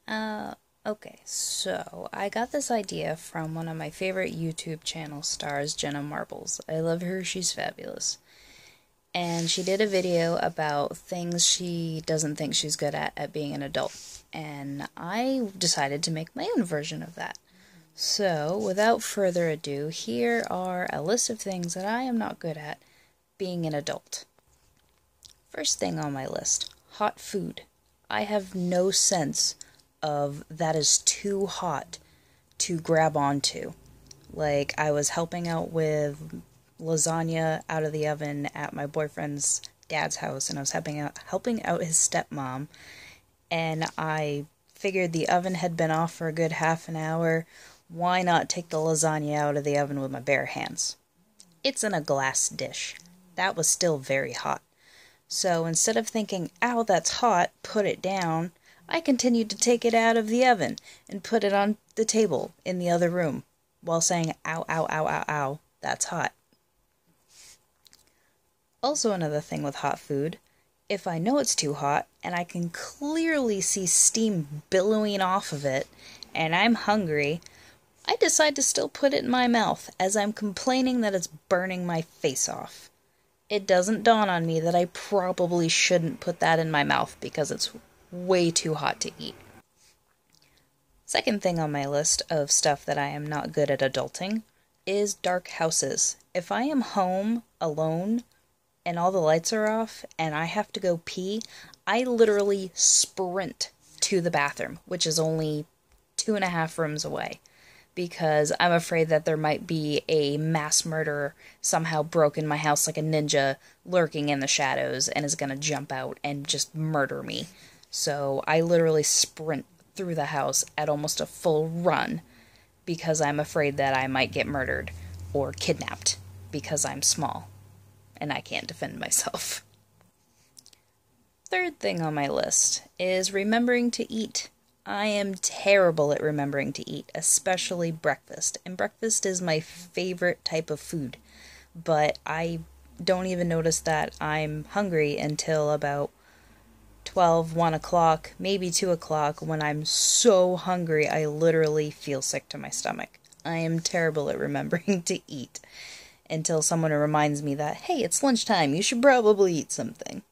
Uh, okay, so I got this idea from one of my favorite YouTube channel stars, Jenna Marbles. I love her, she's fabulous. And she did a video about things she doesn't think she's good at being an adult. And I decided to make my own version of that. So, without further ado, here are a list of things that I am not good at being an adult. First thing on my list, hot food. I have no sense of that is too hot to grab onto. Like, I was helping out with lasagna out of the oven at my boyfriend's dad's house, and I was helping out his stepmom, and I figured the oven had been off for a good half an hour. Why not take the lasagna out of the oven with my bare hands? It's in a glass dish. That was still very hot. So instead of thinking, ow, that's hot, put it down, I continued to take it out of the oven and put it on the table in the other room while saying, ow, ow, ow, ow, ow, that's hot. Also, another thing with hot food, if I know it's too hot and I can clearly see steam billowing off of it and I'm hungry, I decide to still put it in my mouth as I'm complaining that it's burning my face off. It doesn't dawn on me that I probably shouldn't put that in my mouth because it's way too hot to eat. Second thing on my list of stuff that I am not good at adulting is dark houses. If I am home alone and all the lights are off and I have to go pee, I literally sprint to the bathroom, which is only 2.5 rooms away, because I'm afraid that there might be a mass murderer somehow broke in my house like a ninja lurking in the shadows and is gonna jump out and just murder me. So I literally sprint through the house at almost a full run because I'm afraid that I might get murdered or kidnapped because I'm small and I can't defend myself. Third thing on my list is remembering to eat. I am terrible at remembering to eat, especially breakfast. And breakfast is my favorite type of food. But I don't even notice that I'm hungry until about 12, 1 o'clock, maybe 2 o'clock, when I'm so hungry I literally feel sick to my stomach. I am terrible at remembering to eat until someone reminds me that, hey, it's lunchtime, you should probably eat something.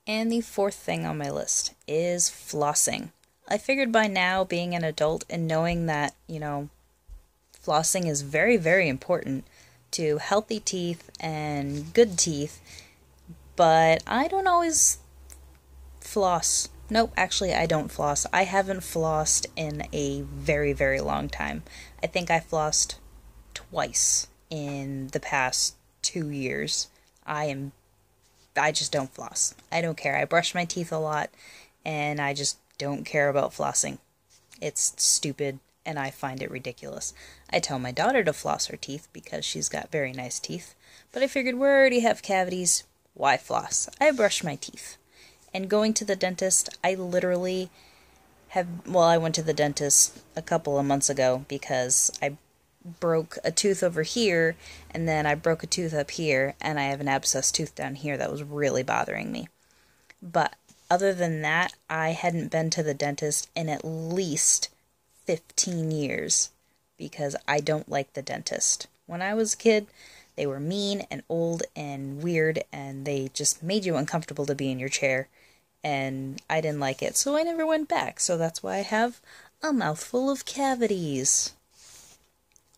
And the fourth thing on my list is flossing. I figured by now, being an adult and knowing that, flossing is very, very important to healthy teeth and good teeth, but I don't always floss. Nope, actually I don't floss. I haven't flossed in a very, very long time. I think I flossed twice in the past 2 years. I just don't floss. I don't care. I brush my teeth a lot, and I just don't care about flossing. It's stupid, and I find it ridiculous. I tell my daughter to floss her teeth because she's got very nice teeth, but I figured we already have cavities. Why floss? I brush my teeth. And going to the dentist, I literally I went to the dentist a couple of months ago because I broke a tooth over here, and then I broke a tooth up here, and I have an abscess tooth down here that was really bothering me. But other than that, I hadn't been to the dentist in at least 15 years because I don't like the dentist. When I was a kid, they were mean and old and weird, and they just made you uncomfortable to be in your chair, and I didn't like it, so I never went back. So that's why I have a mouthful of cavities.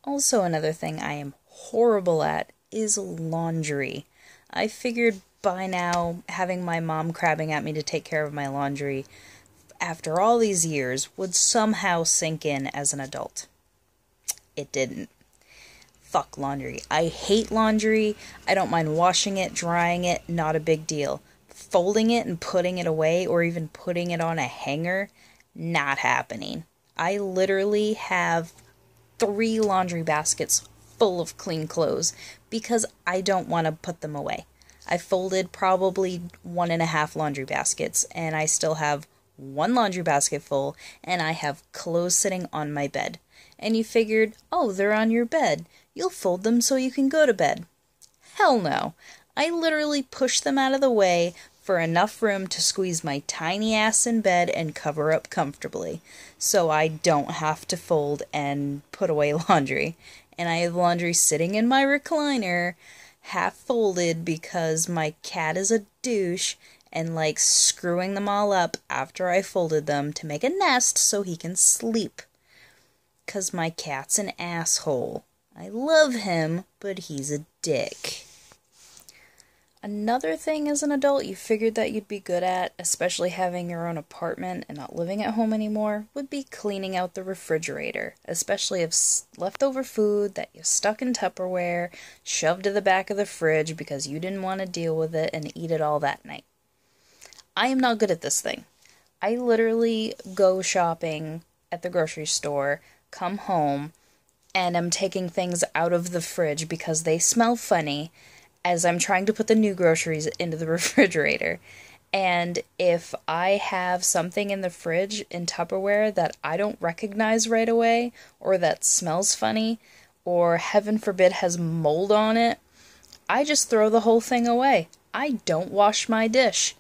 Also, another thing I am horrible at is laundry. I figured by now, having my mom crabbing at me to take care of my laundry after all these years would somehow sink in as an adult. It didn't. Fuck laundry. I hate laundry. I don't mind washing it, drying it, not a big deal. Folding it and putting it away, or even putting it on a hanger, not happening. I literally have 3 laundry baskets full of clean clothes because I don't want to put them away. I folded probably 1.5 laundry baskets, and I still have 1 laundry basket full, and I have clothes sitting on my bed. And you figured, oh, they're on your bed. You'll fold them so you can go to bed. Hell no. I literally push them out of the way, for enough room to squeeze my tiny ass in bed and cover up comfortably, so I don't have to fold and put away laundry. And I have laundry sitting in my recliner, half folded, because my cat is a douche and likes screwing them all up after I folded them to make a nest so he can sleep. 'Cause my cat's an asshole. I love him, but he's a dick. Another thing as an adult you figured that you'd be good at, especially having your own apartment and not living at home anymore, would be cleaning out the refrigerator, especially if leftover food that you stuck in Tupperware, shoved to the back of the fridge because you didn't want to deal with it and eat it all that night. I am not good at this thing. I literally go shopping at the grocery store, come home, and I'm taking things out of the fridge because they smell funny as I'm trying to put the new groceries into the refrigerator. And if I have something in the fridge in Tupperware that I don't recognize right away, or that smells funny, or heaven forbid has mold on it, I just throw the whole thing away. I don't wash my dish.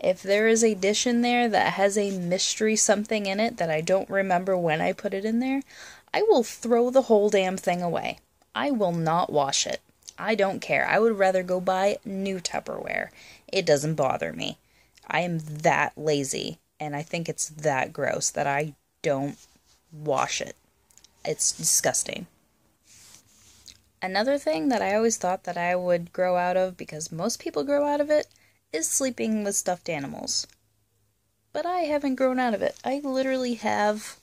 If there is a dish in there that has a mystery something in it that I don't remember when I put it in there, I will throw the whole damn thing away. I will not wash it. I don't care. I would rather go buy new Tupperware. It doesn't bother me. I am that lazy, and I think it's that gross that I don't wash it. It's disgusting. Another thing that I always thought that I would grow out of, because most people grow out of it, is sleeping with stuffed animals. But I haven't grown out of it. I literally have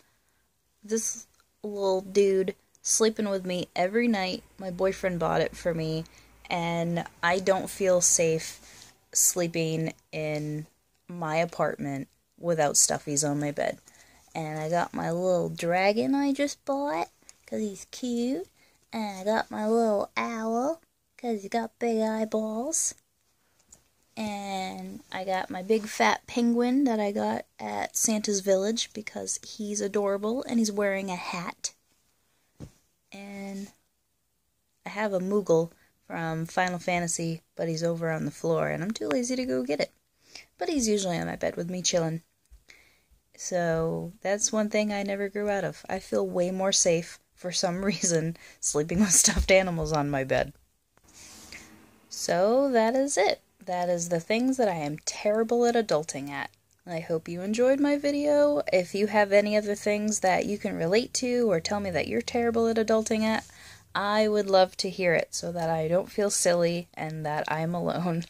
this little dude sleeping with me every night. My boyfriend bought it for me, and I don't feel safe sleeping in my apartment without stuffies on my bed. And I got my little dragon I just bought because he's cute, and I got my little owl because he's got big eyeballs, and I got my big fat penguin that I got at Santa's Village because he's adorable and he's wearing a hat. And I have a Moogle from Final Fantasy, but he's over on the floor, and I'm too lazy to go get it. But he's usually on my bed with me chilling. So that's one thing I never grew out of. I feel way more safe, for some reason, sleeping with stuffed animals on my bed. So that is it. That is the things that I am terrible at adulting at. I hope you enjoyed my video. If you have any other things that you can relate to or tell me that you're terrible at adulting at, I would love to hear it so that I don't feel silly and that I'm alone.